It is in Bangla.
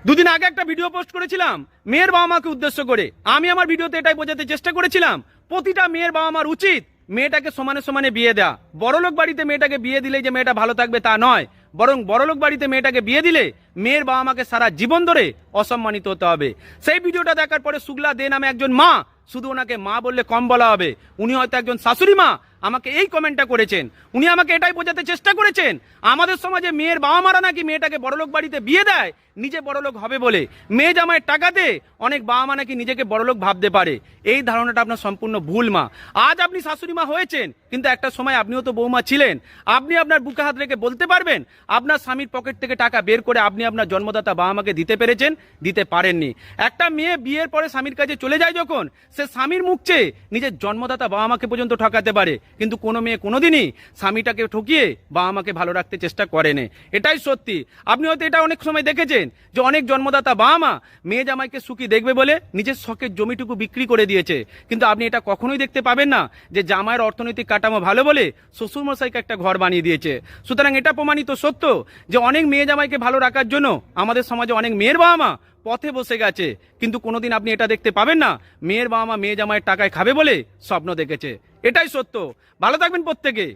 দুদিন আগে একটা ভিডিও পোস্ট করেছিলাম মেয়ের বাবা মাকে উদ্দেশ্য করে। আমি আমার ভিডিওতে এটাই বোঝাতে চেষ্টা করেছিলাম প্রতিটা মেয়ের বাবা মার উচিত মেয়েটাকে সমানে সমানে বিয়ে দেয়া। বড়লোক বাড়িতে মেয়েটাকে বিয়ে দিলে যে মেয়েটা ভালো থাকবে তা নয়, বরং বড়লোক বাড়িতে মেয়েটাকে বিয়ে দিলে মেয়ের বাবা মাকে সারা জীবন ধরে অসম্মানিত হতে হবে। সেই ভিডিওটা দেখার পরে শুক্লা দে নামে একজন মা, শুধু ওনাকে মা বললে কম বলা হবে, উনি হয়তো একজন শাশুড়ি মা, আমাকে এই কমেন্টটা করেছেন। উনি আমাকে এটাই বোঝাতে চেষ্টা করেছেন আমাদের সমাজে মেয়ের বাবা মারা নাকি মেয়েটাকে বড়লোক বাড়িতে বিয়ে দেয় নিজে বড়লোক হবে বলে। মেয়ে জামাইয়ের টাকাতে অনেক বাবা মা নাকি নিজেকে বড়লোক ভাবতে পারে। এই ধারণাটা আপনার সম্পূর্ণ ভুল মা। আজ আপনি শাশুড়ি মা হয়েছেন, কিন্তু একটা সময় আপনিও তো বৌমা ছিলেন। আপনি আপনার বুকে হাত রেখে বলতে পারবেন আপনার স্বামীর পকেট থেকে টাকা বের করে আপনি আপনার জন্মদাতা বাবা মাকে দিতে পেরেছেন? দিতে পারেননি। একটা মেয়ে বিয়ের পরে স্বামীর কাছে চলে যায় যখন, সে স্বামীর মুখ চেয়ে নিজের জন্মদাতা বাবা মাকে পর্যন্ত ঠকাতে পারে, কিন্তু কোনো মেয়ে কোনোদিনই স্বামীটাকে ঠকিয়ে বাবা মাকে ভালো রাখতে চেষ্টা করেনি। এটাই সত্যি। আপনি হয়তো এটা অনেক সময় দেখেছেন যে অনেক জন্মদাতা বাবা মা মেয়ে জামাইকে সুখী দেখবে বলে নিজের শখের জমিটুকু বিক্রি করে দিয়েছে, কিন্তু আপনি এটা কখনোই দেখতে পাবেন না যে জামাইয়ের অর্থনৈতিক কাঠামো ভালো বলে শ্বশুরমশাইকে একটা ঘর বানিয়ে দিয়েছে। সুতরাং এটা প্রমাণিত সত্য যে অনেক মেয়ে জামাইকে ভালো রাখার জন্য আমাদের সমাজে অনেক মেয়ের বাবা মা পথে বসে গেছে, কিন্তু কোনোদিন আপনি এটা দেখতে পাবেন না মেয়ের বাবা মা মেয়ে জামাইয়ের টাকায় খাবে বলে স্বপ্ন দেখেছে। এটাই সত্য। ভালো থাকবেন প্রত্যেকে।